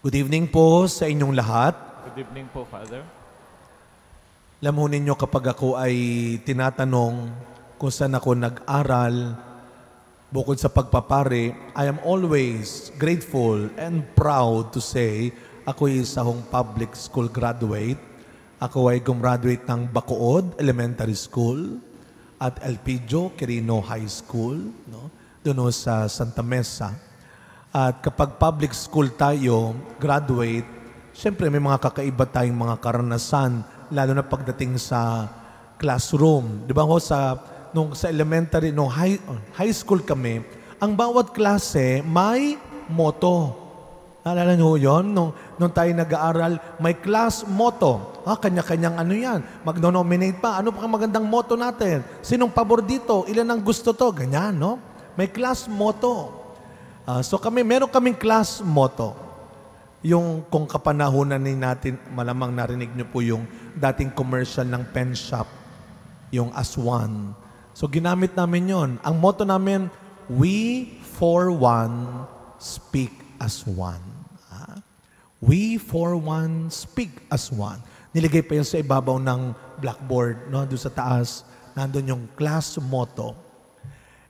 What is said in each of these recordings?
Good evening po sa inyong lahat. Good evening po, Father. Alam ho ninyo kapag ako ay tinatanong kung saan ako nag-aral, bukod sa pagpapare, I am always grateful and proud to say ako ay isang public school graduate. Ako ay gumraduate ng Bacood Elementary School at Elpidio Quirino High School, doon sa Santa Mesa. At kapag public school tayo, graduate, siyempre may mga kakaiba tayong mga karanasan, lalo na pagdating sa classroom. Di ba ho, sa elementary, high school kami, ang bawat klase may motto. Naalala nyo yun? Nung tayo nag-aaral, may class motto. Kanya-kanyang ano yan. Magno-nominate pa. Ano pa ang magandang motto natin? Sinong pabor dito? Ilan ang gusto to? Ganyan, no? May class motto. So meron kaming class motto. Yung kung kapanahunan natin, malamang narinig nyo po yung dating commercial ng pen shop, yung as one. So ginamit namin yon. Ang motto namin, we for one, speak as one. We for one, speak as one. Niligay pa yun sa ibabaw ng blackboard, no? Doon sa taas, nandun yung class motto.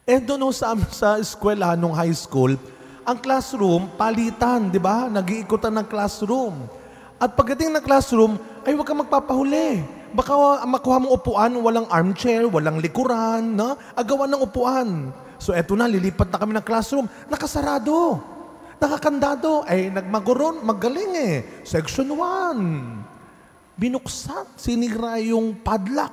Doon sa eskwela nung high school, ang classroom, palitan, di ba? Nag-iikutan ng classroom. At pagdating ng classroom, ay huwag kang magpapahuli. Baka makuha mong upuan, walang armchair, walang likuran, no? Agawan ng upuan. So eto na, lilipat na kami ng classroom. Nakasarado. Nakakandado. Nagmaguron, magaling Section 1. Binuksan, sinira yung padlock.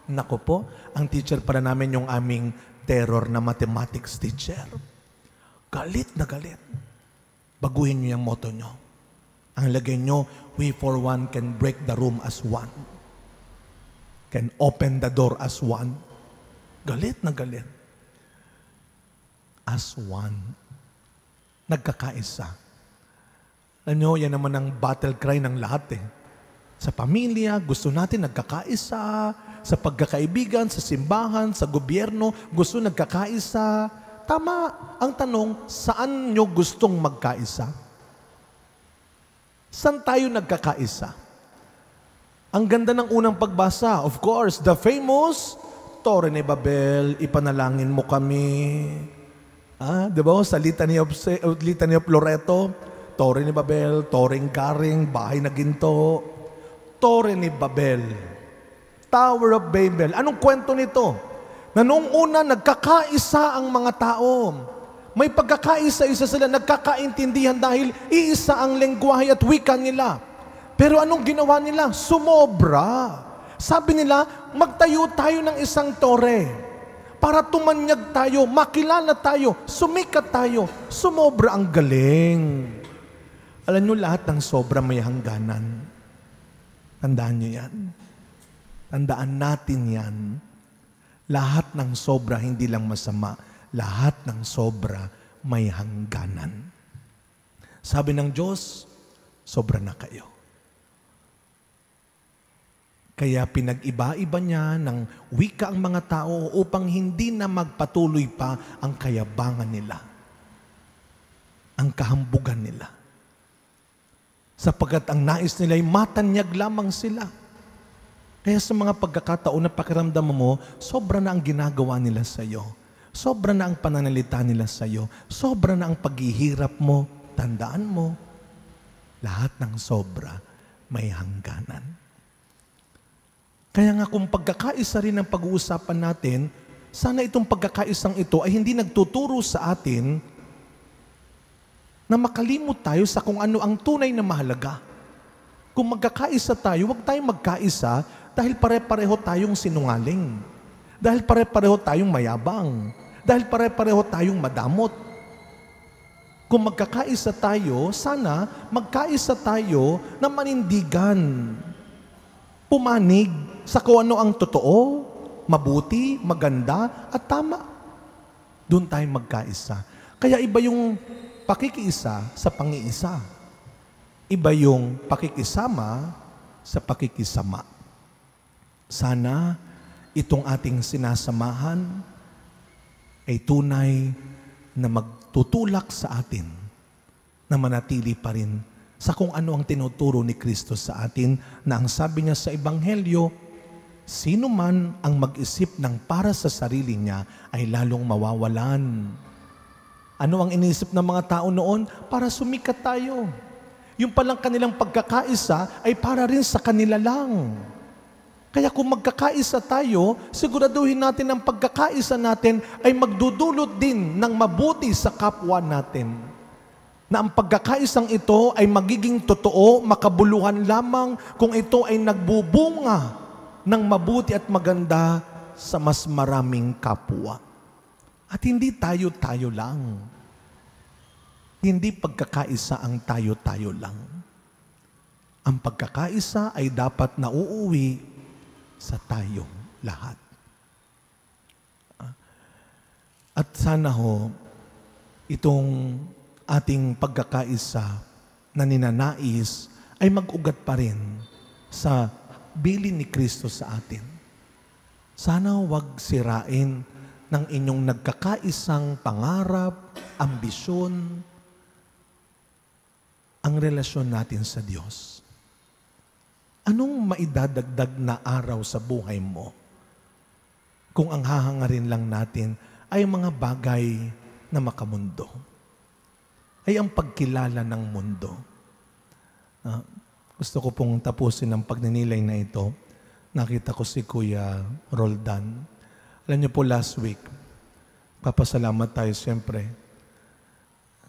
Nako po, ang teacher para namin yung aming terror na mathematics teacher. Galit na galit. Baguhin niyo yung motto nyo. Ang lagay nyo, we for one can break the room as one. Can open the door as one. Galit na galit. As one. Nagkakaisa. Alam nyo, yan naman ang battle cry ng lahat Sa pamilya, gusto natin nagkakaisa. Sa pagkakaibigan, sa simbahan, sa gobyerno, gusto nagkakaisa. Tama. Ang tanong, saan nyo gustong magkaisa? Saan tayo nagkakaisa? Ang ganda ng unang pagbasa. Of course, the famous Torre ni Babel, ipanalangin mo kami. Diba? Sa Litany of Loreto, Torre ni Babel, Toreng Garing, Bahay na Ginto, Torre ni Babel. Tower of Babel. Anong kwento nito? Na noong una, nagkakaisa ang mga tao. May pagkakaisa-isa sila, nagkakaintindihan dahil iisa ang lengguwahe at wika nila. Pero anong ginawa nila? Sumobra. Sabi nila, magtayo tayo ng isang tore para tumanyag tayo, makilala tayo, sumikat tayo. Sumobra ang galing. Alam nyo, lahat ng sobra may hangganan. Tandaan nyo yan. Tandaan natin yan. Lahat ng sobra, hindi lang masama. Lahat ng sobra, may hangganan. Sabi ng Diyos, sobra na kayo. Kaya pinag-iba-iba niya ng wika ang mga tao upang hindi na magpatuloy pa ang kayabangan nila. Ang kahambugan nila. Sapagkat ang nais nila ay matanyag lamang sila. Kaya sa mga pagkakataon na pakiramdam mo, sobra na ang ginagawa nila sa iyo. Sobra na ang pananalita nila sa iyo. Sobra na ang paghihirap mo. Tandaan mo, lahat ng sobra may hangganan. Kaya nga kung pagkakaisa rin ang pag-uusapan natin, sana itong pagkakaisang ito ay hindi nagtuturo sa atin na makalimot tayo sa kung ano ang tunay na mahalaga. Kung magkakaisa tayo, huwag tayong magkaisa dahil pare-pareho tayong sinungaling. Dahil pare-pareho tayong mayabang. Dahil pare-pareho tayong madamot. Kung magkakaisa tayo, sana magkaisa tayo na manindigan. Pumanig sa kung ano ang totoo, mabuti, maganda, at tama. Doon tayo magkaisa. Kaya iba yung pakikiisa sa pangiisa. Iba yung pakikisama sa pakikisama. Sana itong ating sinasamahan ay tunay na magtutulak sa atin na manatili pa rin sa kung ano ang tinuturo ni Kristo sa atin na ang sabi niya sa Ebanghelyo, sino man ang mag-isip ng para sa sarili niya ay lalong mawawalan. Ano ang iniisip ng mga tao noon? Para sumikat tayo. Yung palang kanilang pagkakaisa ay para rin sa kanila lang. Kaya kung magkakaisa tayo, siguraduhin natin ang pagkakaisa natin ay magdudulot din ng mabuti sa kapwa natin. Na ang pagkakaisang ito ay magiging totoo, makabuluhan lamang kung ito ay nagbubunga ng mabuti at maganda sa mas maraming kapwa. At hindi tayo-tayo lang. Hindi pagkakaisa ang tayo-tayo lang. Ang pagkakaisa ay dapat nauuwi sa tayong lahat. At sana ho, itong ating pagkakaisa na ninanais ay mag-ugat pa rin sa bilin ni Kristo sa atin. Sana huwag sirain ng inyong nagkakaisang pangarap, ambisyon, ang relasyon natin sa Diyos. Anong maidadagdag na araw sa buhay mo kung ang hahangarin lang natin ay mga bagay na makamundo? Ay ang pagkilala ng mundo. Gusto ko pong tapusin ang pagninilay na ito. Nakita ko si Kuya Roldan. Alam niyo po, last week, papasalamat tayo siyempre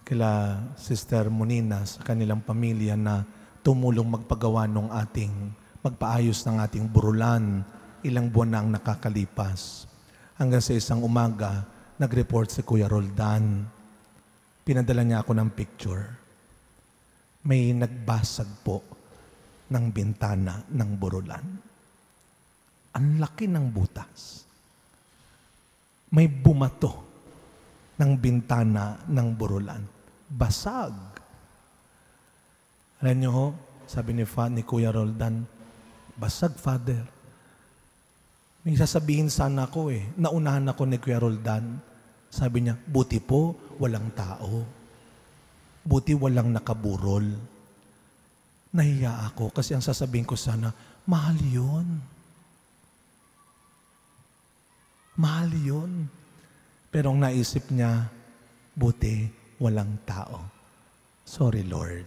kila Sister Monina sa kanilang pamilya na tumulong magpagawa ng magpaayos ng ating burulan. Ilang buwan na ang nakakalipas. Hanggang sa isang umaga, nag-report si Kuya Roldan. Pinadala niya ako ng picture. May nagbasag po ng bintana ng burulan. Ang laki ng butas. May bumato ng bintana ng burulan. Basag. Alam niyo ho, sabi ni Kuya Roldan, basag, Father. May sasabihin sana ako naunahan ako ni Kuya Roldan. Sabi niya, buti po, walang tao. Buti walang nakaburol. Nahiya ako kasi ang sasabihin ko sana, mahal yun. Mahal yun. Pero ang naisip niya, buti walang tao. Sorry, Lord.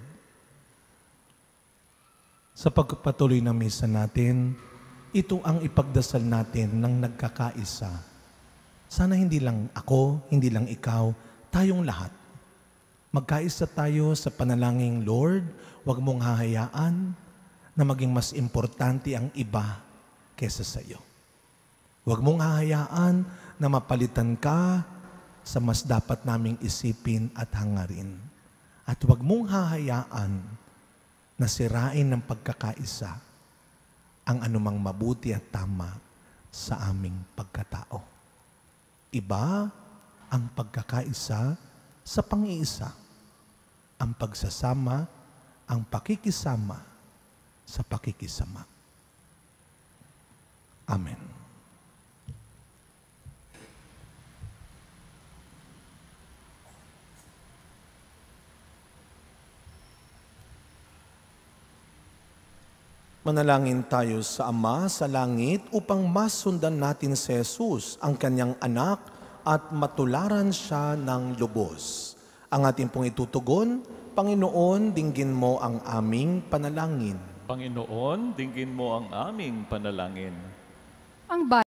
Sa pagpatuloy ng misa natin, ito ang ipagdasal natin ng nagkakaisa. Sana hindi lang ako, hindi lang ikaw, tayong lahat. Magkaisa tayo sa panalangin, Lord, huwag mong hahayaan na maging mas importante ang iba kesa sa iyo. Huwag mong hahayaan na mapalitan ka sa mas dapat naming isipin at hangarin. At huwag mong hahayaan na sirain ng pagkakaisa ang anumang mabuti at tama sa aming pagkatao. Iba ang pagkakaisa sa pang-iisa. Ang pagsasama, ang pakikisama sa pakikisama. Amen. Manalangin tayo sa Ama sa langit upang masundan natin si Jesus, ang kanyang anak, at matularan siya ng lubos. Ang ating pong itutugon, Panginoon, dinggin mo ang aming panalangin. Panginoon, dinggin mo ang aming panalangin. Ang